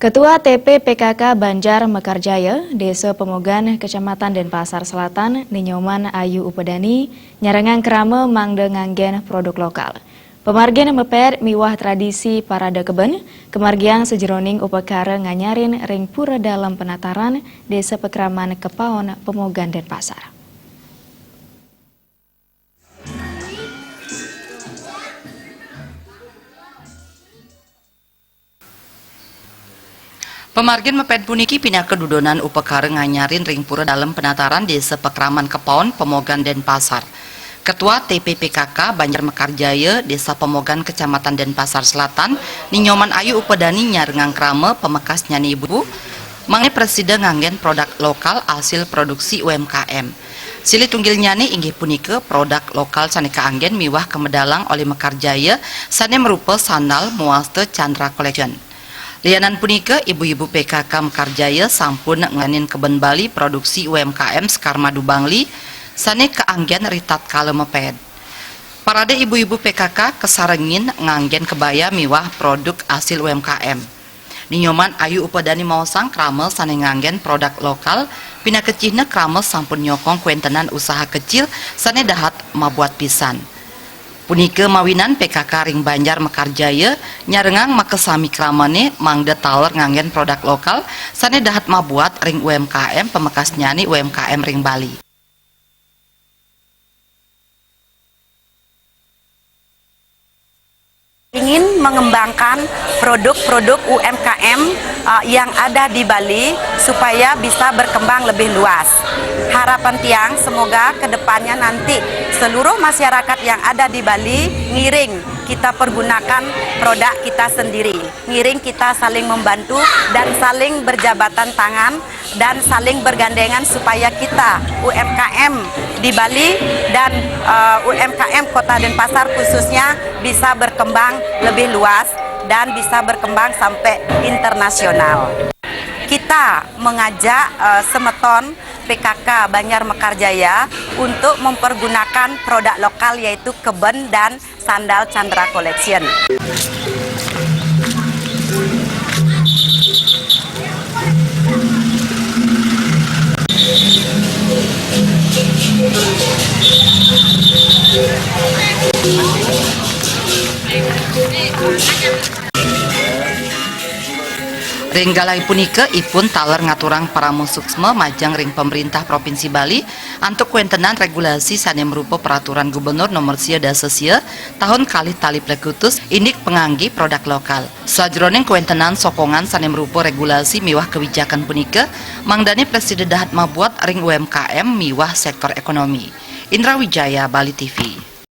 Ketua TP PKK Banjar Mekarjaya, Desa Pemogan, Kecamatan Denpasar Selatan, Ninyoman Ayu Upedani, nyarengang kerama mangde nganggen produk lokal. Pemargian meper miwah tradisi parade keben, kemargian sejeroning upekara nganyarin ring pura dalam penataran Desa Pekraman Kepaon, Pemogan Denpasar. Pemargin mepet puniki pindah kedudonan upekara nganyarin ring pura dalam penataran Desa Pekraman Kepaon, Pemogan Denpasar. Ketua TPPKK Banjar Mekarjaya, Desa Pemogan, Kecamatan Denpasar Selatan, Ninyoman Ayu Upedani nyarengang krama pemekas nyanyi ibu, mangi presiden nganggen produk lokal hasil produksi UMKM. Sili tunggil nyani inggih punika produk lokal saneka anggen miwah kemedalang oleh Mekarjaya, sane merupa sandal muaste Chandra Collection. Lianan punika ibu-ibu PKK Mekarjaya sampun nganin keben Bali produksi UMKM Sekar Madu Bangli sane keanggen ritat kala meped. Parade ibu-ibu PKK kesarengin nganggen kebaya miwah produk hasil UMKM. Ninyoman Ayu Upedani maosang kramel sane nganggen produk lokal pina kecihna kramel sampun nyokong kuentenan usaha kecil sane dahat mabuat pisan. Punika mawinan PKK ring Banjar Mekarjaya nyarengang makesami kramane mangde taler nganggen produk lokal sane dahat mabuat ring UMKM pemekas nyani UMKM ring Bali. Ingin mengembangkan produk-produk UMKM yang ada di Bali supaya bisa berkembang lebih luas. Harapan tiang semoga kedepannya nanti seluruh masyarakat yang ada di Bali ngiring kita pergunakan produk kita sendiri, ngiring kita saling membantu dan saling berjabatan tangan dan saling bergandengan supaya kita UMKM di Bali dan UMKM Kota Denpasar khususnya bisa berkembang lebih luas dan bisa berkembang sampai internasional. Kita mengajak semeton PKK Banjar Mekarjaya untuk mempergunakan produk lokal yaitu keben dan sandal Chandra Collection. Ring galai punika ipun taler ngaturang para musuksme majang ring pemerintah Provinsi Bali antuk kuentenan regulasi sane merupa peraturan gubernur nomor sia dasesia tahun kali tali plekutus indik penganggi produk lokal. Sajroning kuentenan sokongan sane merupa regulasi miwah kebijakan punika mangdani presiden dahat mabuat ring UMKM miwah sektor ekonomi. Indra Wijaya, Bali TV.